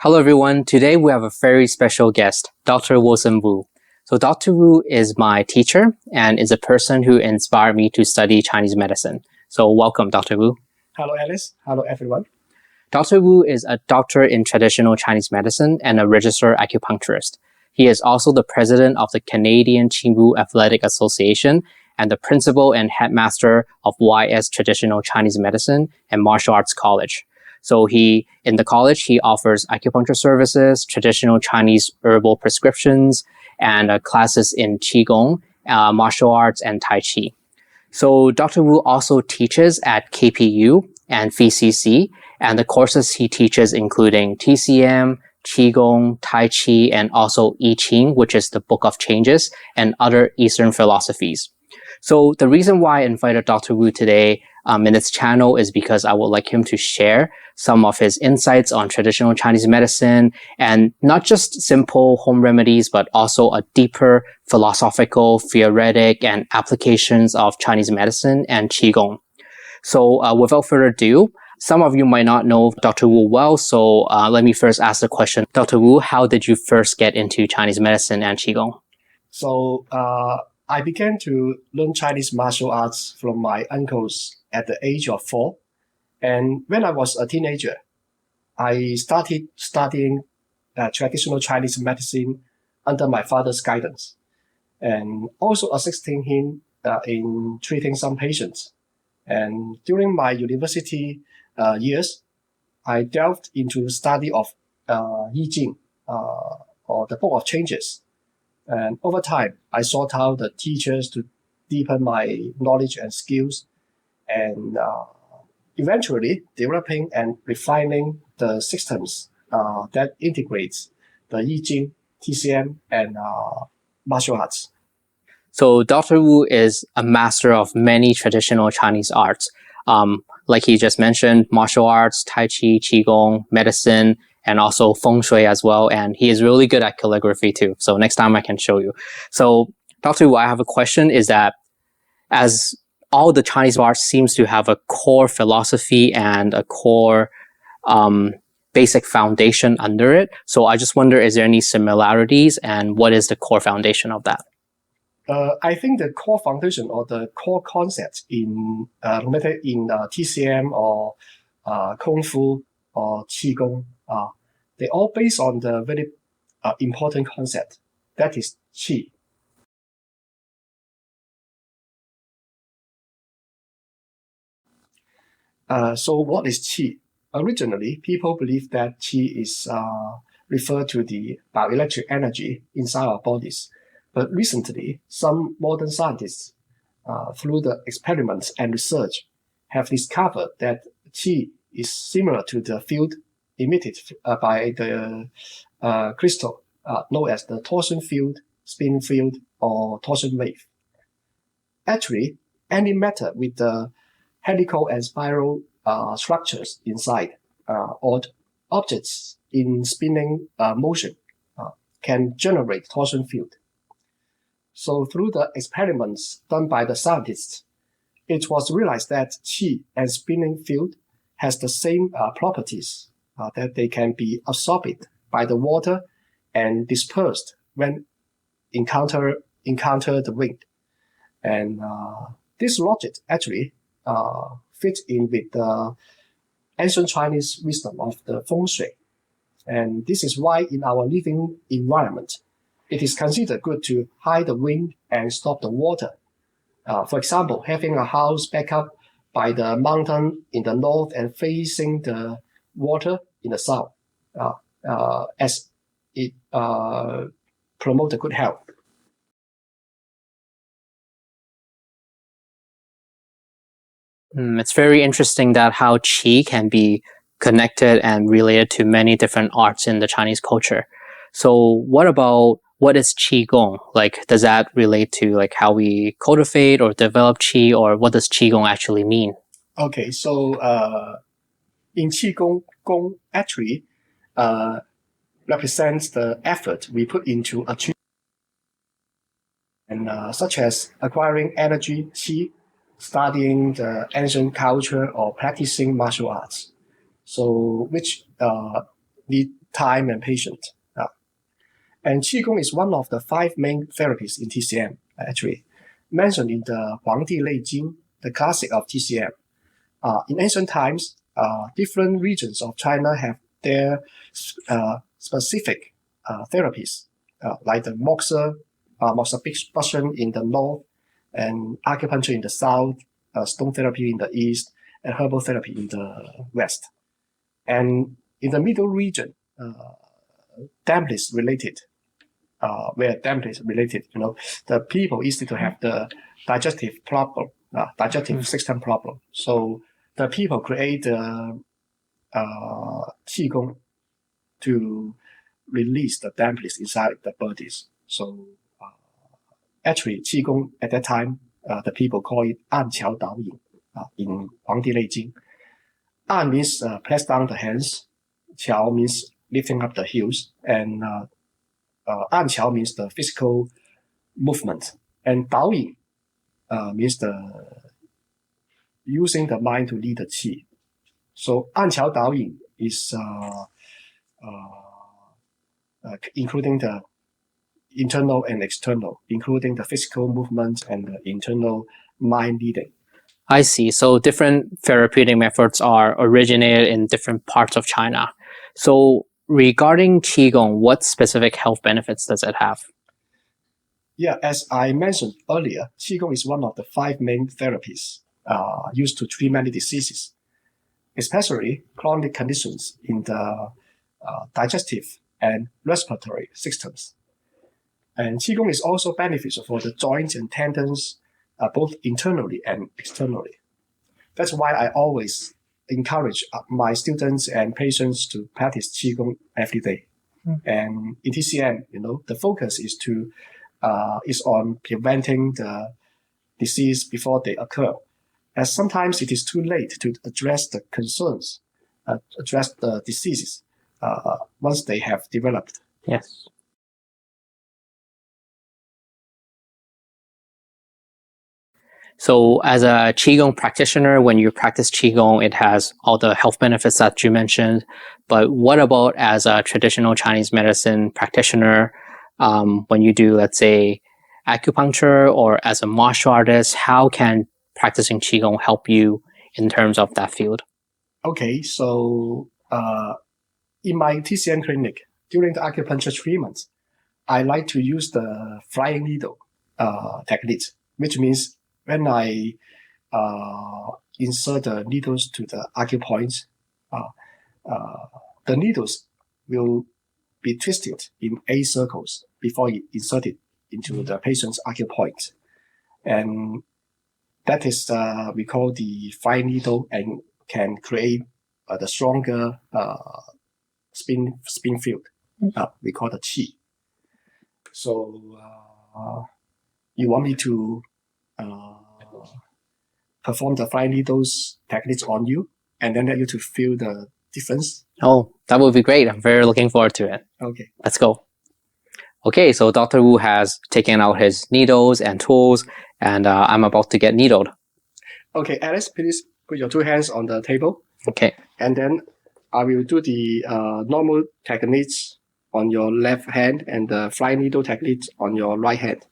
Hello everyone, today we have a very special guest, Dr. Yingsheng Wu. So Dr. Wu is my teacher and is a person who inspired me to study Chinese medicine. So welcome, Dr. Wu. Hello Alice, hello everyone. Dr. Wu is a doctor in traditional Chinese medicine and a registered acupuncturist. He is also the president of the Canadian Qigong Athletic Association and the principal and headmaster of YS Traditional Chinese Medicine and Martial Arts College. So in the college, he offers acupuncture services, traditional Chinese herbal prescriptions, and classes in Qigong, martial arts, and Tai Chi. So Dr. Wu also teaches at KPU and VCC, and the courses he teaches including TCM, Qigong, Tai Chi, and also I Ching, which is the Book of Changes, and other Eastern philosophies. So the reason why I invited Dr. Wu today in this channel is because I would like him to share some of his insights on traditional Chinese medicine, and not just simple home remedies, but also a deeper philosophical, theoretic, and applications of Chinese medicine and Qigong. So without further ado, some of you might not know Dr. Wu well, so let me first ask the question. Dr. Wu, how did you first get into Chinese medicine and Qigong? So I began to learn Chinese martial arts from my uncles at the age of 4. And when I was a teenager, I started studying traditional Chinese medicine under my father's guidance, and also assisting him in treating some patients. And during my university years, I delved into study of Ying, or the Book of Changes. And over time, I sought out the teachers to deepen my knowledge and skills, and eventually developing and refining the systems that integrates the I Ching, TCM, and martial arts. So Dr. Wu is a master of many traditional Chinese arts. Like he just mentioned, martial arts, Tai Chi, Qigong, medicine, and also Feng Shui as well. And he is really good at calligraphy too. So next time I can show you. So Dr. Wu, I have a question is that as all the Chinese arts seems to have a core philosophy and a core basic foundation under it. So I just wonder, is there any similarities and what is the core foundation of that? I think the core foundation or the core concepts in no matter in TCM or Kung Fu or Qigong, they all based on the very important concept, that is Qi. So what is Qi? Originally, people believe that Qi is referred to the bioelectric energy inside our bodies. But recently, some modern scientists, through the experiments and research, have discovered that Qi is similar to the field emitted by the crystal, known as the torsion field, spin field, or torsion wave. Actually, any matter with the helical and spiral structures inside, or objects in spinning motion, can generate torsion field. So through the experiments done by the scientists, it was realized that Qi and spinning field has the same properties, that they can be absorbed by the water and dispersed when encounter the wind. And this logic actually fits in with the ancient Chinese wisdom of the Feng Shui. And this is why in our living environment, it is considered good to hide the wind and stop the water. For example, having a house back up by the mountain in the north and facing the water in the south, as it promotes good health. It's very interesting that how Qi can be connected and related to many different arts in the Chinese culture. So what is Qigong? Like, does that relate to like how we cultivate or develop Qi, or what does Qigong actually mean? Okay, so in Qigong, Gong actually represents the effort we put into achieving, and such as acquiring energy, Qi, studying the ancient culture, or practicing martial arts. So which need time and patience. And Qigong is one of the 5 main therapies in TCM, actually, mentioned in the黄帝内经, the classic of TCM. In ancient times, different regions of China have their specific therapies, like the moxa moxibustion in the north, and acupuncture in the south, stone therapy in the east, and herbal therapy in the west. And in the middle region, dampness related, where dampness related, the people easy to have the digestive problem, digestive system problem. So the people create Qigong to release the dampness inside the bodies. So actually, Qigong at that time, the people call it 按桥导引 in 黄帝内经. 按 means press down the hands. 桥 means lifting up the heels. And 按桥 means the physical movement. And 导引 means the using the mind to lead the qi. So 按桥导引 is including the internal and external, including the physical movement and the internal mind leading. I see. So different therapeutic methods are originated in different parts of China. So regarding Qigong, what specific health benefits does it have? Yeah, as I mentioned earlier, Qigong is one of the 5 main therapies used to treat many diseases, especially chronic conditions in the digestive and respiratory systems. And Qigong is also beneficial for the joints and tendons, both internally and externally. That's why I always encourage my students and patients to practice Qigong every day. And in TCM, the focus is on preventing the disease before they occur, as sometimes it is too late to address the concerns, address the diseases once they have developed. Yes. So as a Qigong practitioner, when you practice Qigong, it has all the health benefits that you mentioned. But what about as a traditional Chinese medicine practitioner, when you do, let's say, acupuncture, or as a martial artist, how can practicing Qigong help you in terms of that field? Okay, so in my TCM clinic, during the acupuncture treatments, I like to use the flying needle technique, which means when I insert the needles to the acupoints, the needles will be twisted in 8 circles before you insert it into the patient's acupoint. And that is, we call the flying needle, and can create the stronger spin field. We call the qi. So you want me to perform the flying needles techniques on you, and then let you to feel the difference? Oh, that would be great. I'm very looking forward to it. Okay. Let's go. Okay, so Dr. Wu has taken out his needles and tools, and I'm about to get needled. Okay, Alice, please put your 2 hands on the table. Okay. And then I will do the normal techniques on your left hand and the flying needle techniques on your right hand.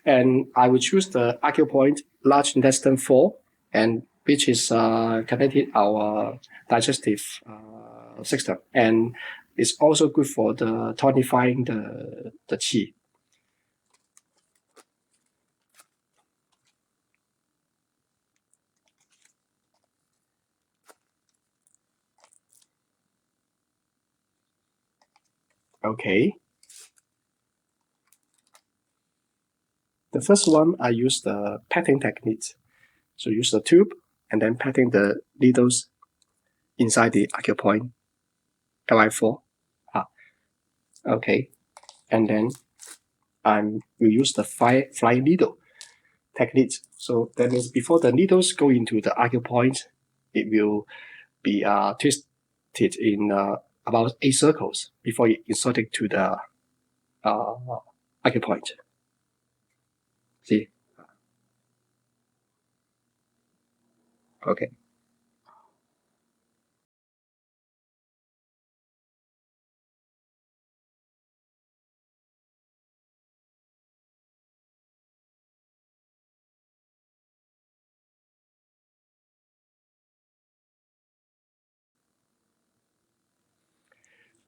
And I will choose the acupoint large intestine 4, and which is connected our digestive system, and it's also good for the tonifying the qi. Okay. The first one, I use the patting technique. So use the tube and then patting the needles inside the acupoint, LI4. Okay. And then I will use the flying needle technique. So that means before the needles go into the acupoint, it will be twisted in about 8 circles before you insert it to the acupoint. See? Okay.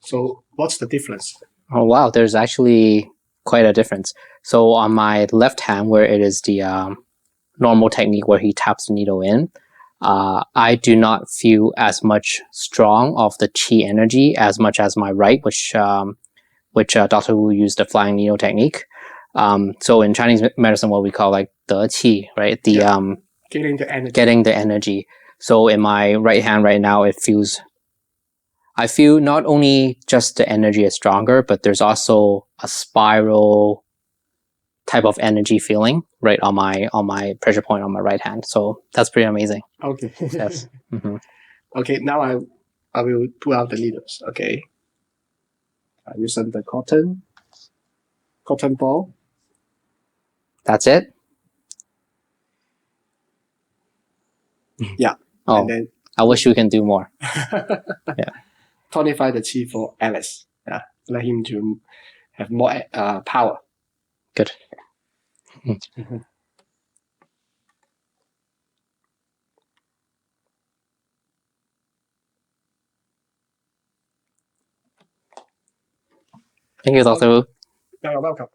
So what's the difference? Oh, wow. There's actually quite a difference. So on my left hand, where it is the normal technique where he taps the needle in, I do not feel as much strong of the qi energy as much as my right, which Dr. Wu used the flying needle technique. So in Chinese medicine, what we call like de qi, right? Getting the energy. Getting the energy. So in my right hand right now, I feel not only just the energy is stronger, but there's also a spiral type of energy feeling right on my pressure point on my right hand. So that's pretty amazing. Okay. Yes. Mm-hmm. Okay, now I will pull out the needles. Okay. I'm using the cotton ball. That's it? Yeah. Oh, and then I wish we can do more. Yeah. tonify the qi for Alice. Yeah. Let him to have more power. Good. Thank you, Dr. Wu. You're welcome.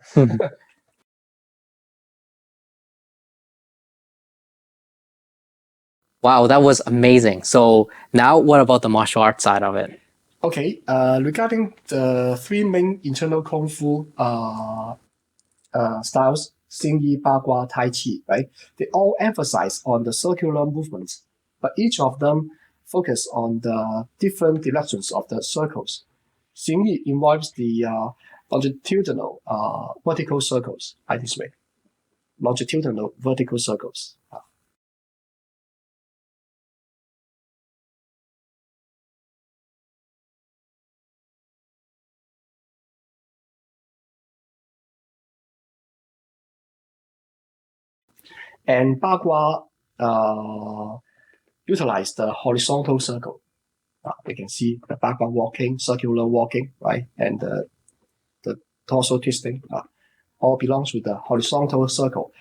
Wow, that was amazing. So now what about the martial arts side of it? Okay, regarding the three main internal Kung Fu styles, Xing Yi, Bagua, Tai Chi, right? They all emphasize on the circular movements, but each of them focus on the different directions of the circles. Xing Yi involves the longitudinal vertical circles, like this way. Longitudinal vertical circles. And Bagua utilize the horizontal circle. You can see the Bagua walking, circular walking, right? And the torso twisting all belongs with the horizontal circle.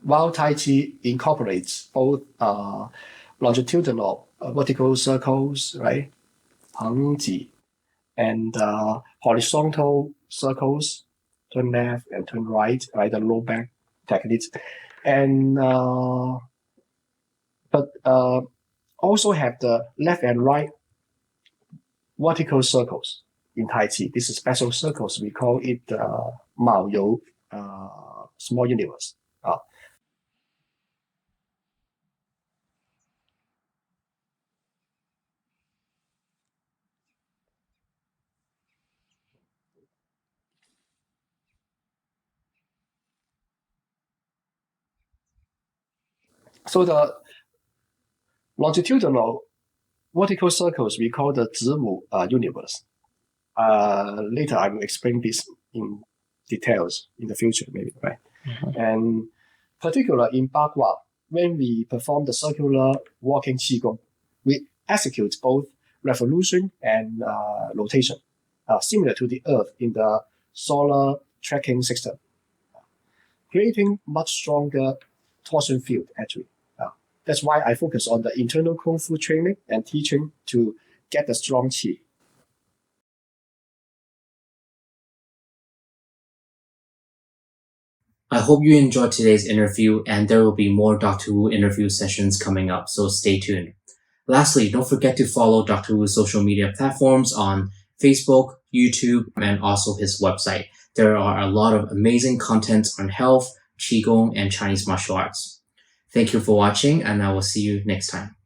While Tai Chi incorporates both longitudinal vertical circles, right, Feng Zhi, and horizontal circles, turn left and turn right, right, the low back techniques, and but also have the left and right vertical circles in Tai Chi. This is special circles. We call it Mao You, small universe. So the longitudinal vertical circles we call the Ziwu universe. Later I will explain this in details in the future, maybe, right? Mm-hmm. And particular in Bagua, when we perform the circular walking Qigong, we execute both revolution and rotation, similar to the Earth in the solar tracking system, creating much stronger torsion field, actually. That's why I focus on the internal Kung Fu training and teaching to get the strong Qi. I hope you enjoyed today's interview, and there will be more Dr. Wu interview sessions coming up, so stay tuned. Lastly, don't forget to follow Dr. Wu's social media platforms on Facebook, YouTube, and also his website. There are a lot of amazing content on health, Qigong, and Chinese martial arts. Thank you for watching, and I will see you next time.